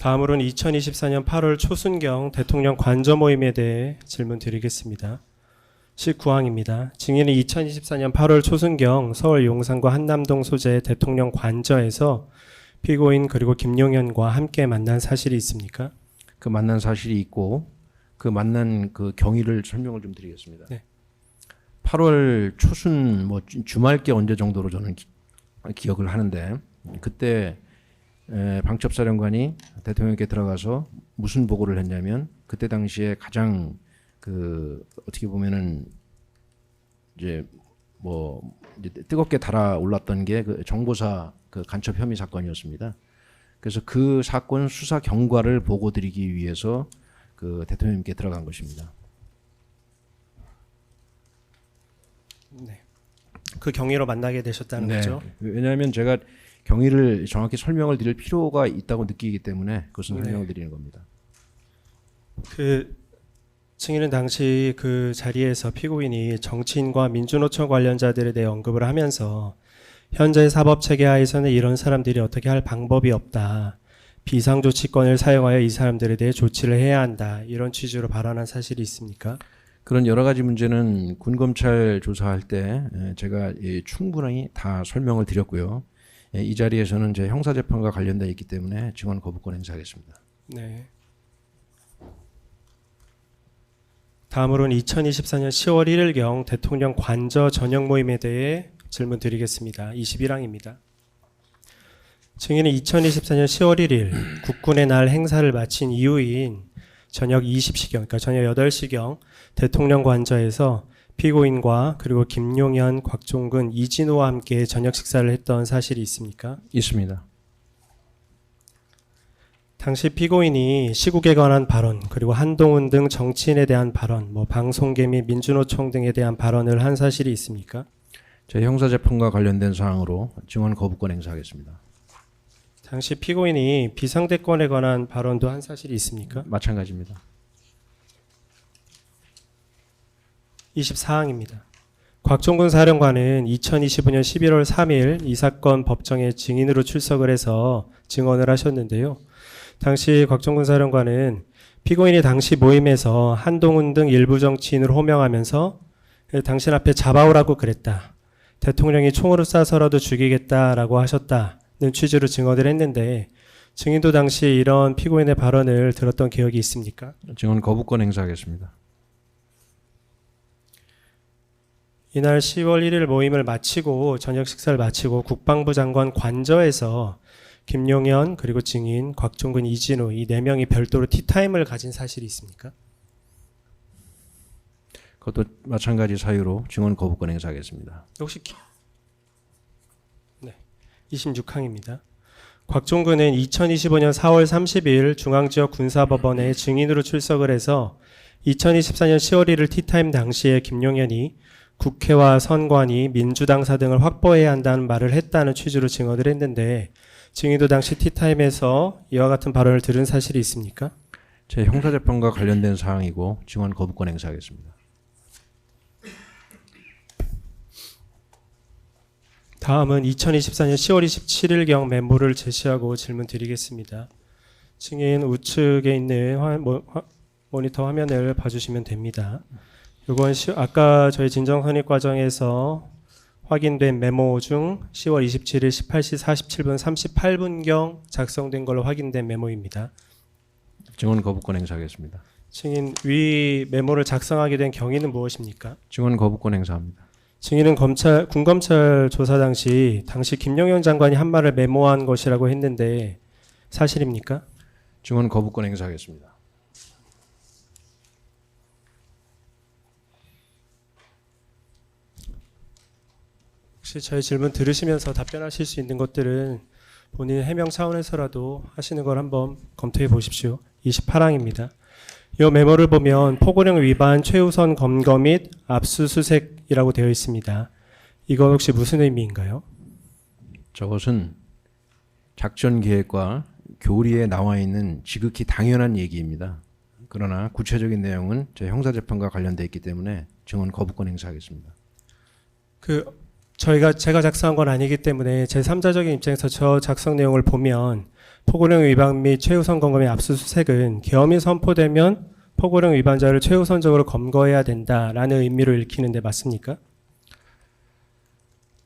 다음으로는 2024년 8월 초순경 대통령 관저 모임에 대해 질문 드리겠습니다. 19항입니다. 증인은 2024년 8월 초순경 서울 용산과 한남동 소재 대통령 관저에서 피고인 그리고 김용현과 함께 만난 사실이 있습니까? 그 만난 사실이 있고 그 만난 그 경위를 설명을 좀 드리겠습니다. 네. 8월 초순 뭐 주말께 언제 정도로 저는 기억을 하는데 그때 방첩사령관이 대통령께 들어가서 무슨 보고를 했냐면 그때 당시에 가장 그 어떻게 보면은 이제 뭐 이제 뜨겁게 달아올랐던 게 그 정보사 그 간첩 혐의 사건이었습니다. 그래서 그 사건 수사 경과를 보고드리기 위해서 그 대통령님께 들어간 것입니다. 네. 그 경위로 만나게 되셨다는 네. 거죠? 왜냐하면 제가 경위를 정확히 설명을 드릴 필요가 있다고 느끼기 때문에 그것은 설명을 드리는 겁니다. 그 증인은 당시 그 자리에서 피고인이 정치인과 민주노총 관련자들에 대해 언급을 하면서 현재 사법체계 하에서는 이런 사람들이 어떻게 할 방법이 없다. 비상조치권을 사용하여 이 사람들에 대해 조치를 해야 한다. 이런 취지로 발언한 사실이 있습니까? 그런 여러 가지 문제는 군검찰 조사할 때 제가 충분히 다 설명을 드렸고요. 이 자리에서는 제 형사재판과 관련되어 있기 때문에 증언 거부권 행사하겠습니다. 네. 다음으로는 2024년 10월 1일경 대통령 관저 저녁 모임에 대해 질문 드리겠습니다. 21항입니다. 증인은 2024년 10월 1일 국군의 날 행사를 마친 이후인 저녁 20시경, 그러니까 저녁 8시경 대통령 관저에서 피고인과 그리고 김용현, 곽종근, 이진호와 함께 저녁 식사를 했던 사실이 있습니까? 있습니다. 당시 피고인이 시국에 관한 발언, 그리고 한동훈 등 정치인에 대한 발언, 방송계 및 민주노총 등에 대한 발언을 한 사실이 있습니까? 제 형사재판과 관련된 사항으로 증언 거부권 행사하겠습니다. 당시 피고인이 비상대권에 관한 발언도 한 사실이 있습니까? 마찬가지입니다. 24항입니다. 곽종근 사령관은 2025년 11월 3일 이 사건 법정에 증인으로 출석을 해서 증언을 하셨는데요. 당시 곽종근 사령관은 피고인이 당시 모임에서 한동훈 등 일부 정치인을 호명하면서 당신 앞에 잡아오라고 그랬다. 대통령이 총으로 쏴서라도 죽이겠다라고 하셨다는 취지로 증언을 했는데 증인도 당시 이런 피고인의 발언을 들었던 기억이 있습니까? 증언 거부권 행사하겠습니다. 이날 10월 1일 모임을 마치고 저녁 식사를 마치고 국방부 장관 관저에서 김용현 그리고 증인 곽종근 이진호 이 4명이 별도로 티타임을 가진 사실이 있습니까? 그것도 마찬가지 사유로 증언 거부권 행사하겠습니다. 혹시 네. 26항입니다. 곽종근은 2025년 4월 30일 중앙지역 군사법원에 증인으로 출석을 해서 2024년 10월 1일 티타임 당시에 김용현이 국회와 선관위, 민주당사 등을 확보해야 한다는 말을 했다는 취지로 증언을 했는데 증인도 당시 티타임에서 이와 같은 발언을 들은 사실이 있습니까? 제 형사재판과 관련된 사항이고 증언 거부권 행사하겠습니다. 다음은 2024년 10월 27일경 메모를 제시하고 질문 드리겠습니다. 증인 우측에 있는 모니터 화면을 봐주시면 됩니다. 이건 아까 저희 진정선입 과정에서 확인된 메모 중 10월 27일 18시 47분 38분경 작성된 걸로 확인된 메모입니다. 증언 거부권 행사하겠습니다. 증인 위 메모를 작성하게 된 경위는 무엇입니까? 증언 거부권 행사합니다. 증인은 군검찰 조사 당시 김용현 장관이 한 말을 메모한 것이라고 했는데 사실입니까? 증언 거부권 행사하겠습니다. 혹시 저희 질문 들으시면서 답변하실 수 있는 것들은 본인 해명 차원에서라도 하시는 걸 한번 검토해 보십시오. 28항입니다. 이 메모를 보면 포고령 위반 최우선 검거 및 압수수색이라고 되어 있습니다. 이건 혹시 무슨 의미인가요? 저것은 작전 계획과 교리에 나와 있는 지극히 당연한 얘기입니다. 그러나 구체적인 내용은 제 형사재판과 관련되어 있기 때문에 증언 거부권 행사하겠습니다. 제가 작성한 건 아니기 때문에 제3자적인 입장에서 저 작성 내용을 보면 포고령 위반 및 최우선 검거의 압수수색은 계엄이 선포되면 포고령 위반자를 최우선적으로 검거해야 된다라는 의미로 읽히는데 맞습니까?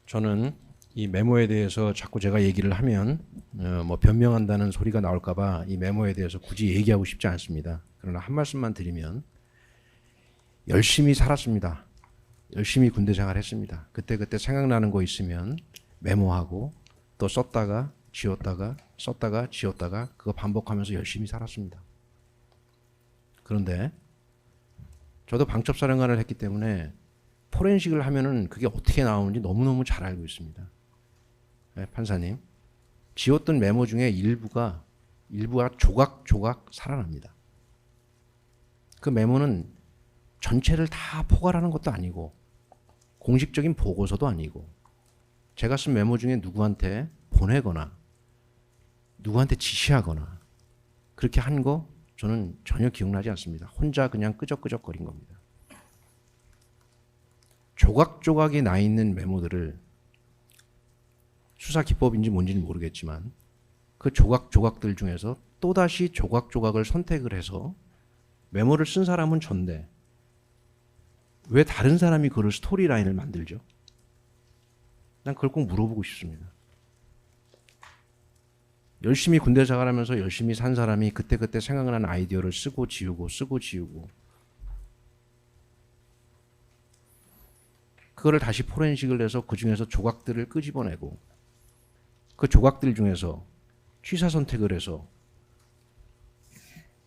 저는 이 메모에 대해서 자꾸 제가 얘기를 하면 뭐 변명한다는 소리가 나올까봐 이 메모에 대해서 굳이 얘기하고 싶지 않습니다. 그러나 한 말씀만 드리면 열심히 살았습니다. 열심히 군대 생활했습니다. 그때 생각나는 거 있으면 메모하고 또 썼다가 지웠다가 썼다가 지웠다가 그거 반복하면서 열심히 살았습니다. 그런데 저도 방첩사령관을 했기 때문에 포렌식을 하면은 그게 어떻게 나오는지 너무너무 잘 알고 있습니다. 네, 판사님, 지웠던 메모 중에 일부가 조각조각 살아납니다. 그 메모는 전체를 다 포괄하는 것도 아니고 공식적인 보고서도 아니고 제가 쓴 메모 중에 누구한테 보내거나 누구한테 지시하거나 그렇게 한 거 저는 전혀 기억나지 않습니다. 혼자 그냥 끄적끄적거린 겁니다. 조각조각이 나 있는 메모들을 수사 기법인지 뭔지는 모르겠지만 그 조각조각들 중에서 또다시 조각조각을 선택을 해서 메모를 쓴 사람은 전데 왜 다른 사람이 그걸 스토리라인을 만들죠? 난 그걸 꼭 물어보고 싶습니다. 열심히 군대 생활하면서 열심히 산 사람이 그때 생각나는 아이디어를 쓰고 지우고 그거를 다시 포렌식을 해서 그 중에서 조각들을 끄집어내고 그 조각들 중에서 취사 선택을 해서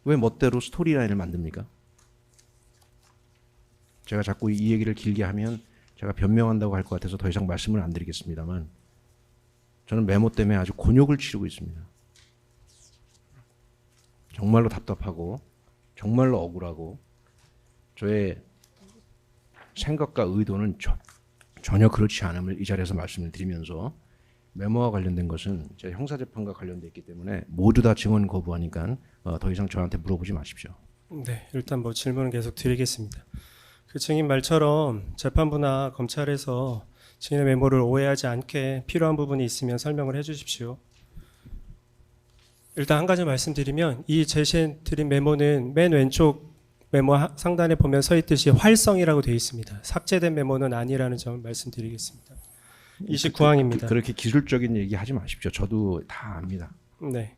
왜 멋대로 스토리라인을 만듭니까? 제가 자꾸 이 얘기를 길게 하면 제가 변명한다고 할 것 같아서 더 이상 말씀을 안 드리겠습니다만 저는 메모 때문에 아주 곤욕을 치르고 있습니다. 정말로 답답하고 정말로 억울하고 저의 생각과 의도는 전혀 그렇지 않음을 이 자리에서 말씀을 드리면서 메모와 관련된 것은 제 형사재판과 관련돼 있기 때문에 모두 다 증언 거부하니까 더 이상 저한테 물어보지 마십시오. 네, 일단 뭐 질문은 계속 드리겠습니다. 그 증인 말처럼 재판부나 검찰에서 증인의 메모를 오해하지 않게 필요한 부분이 있으면 설명을 해주십시오. 일단 한 가지 말씀드리면 이 제시해드린 메모는 맨 왼쪽 메모 상단에 보면 서 있듯이 활성이라고 되어 있습니다. 삭제된 메모는 아니라는 점을 말씀드리겠습니다. 29항입니다. 그렇게 기술적인 얘기 하지 마십시오. 저도 다 압니다. 네.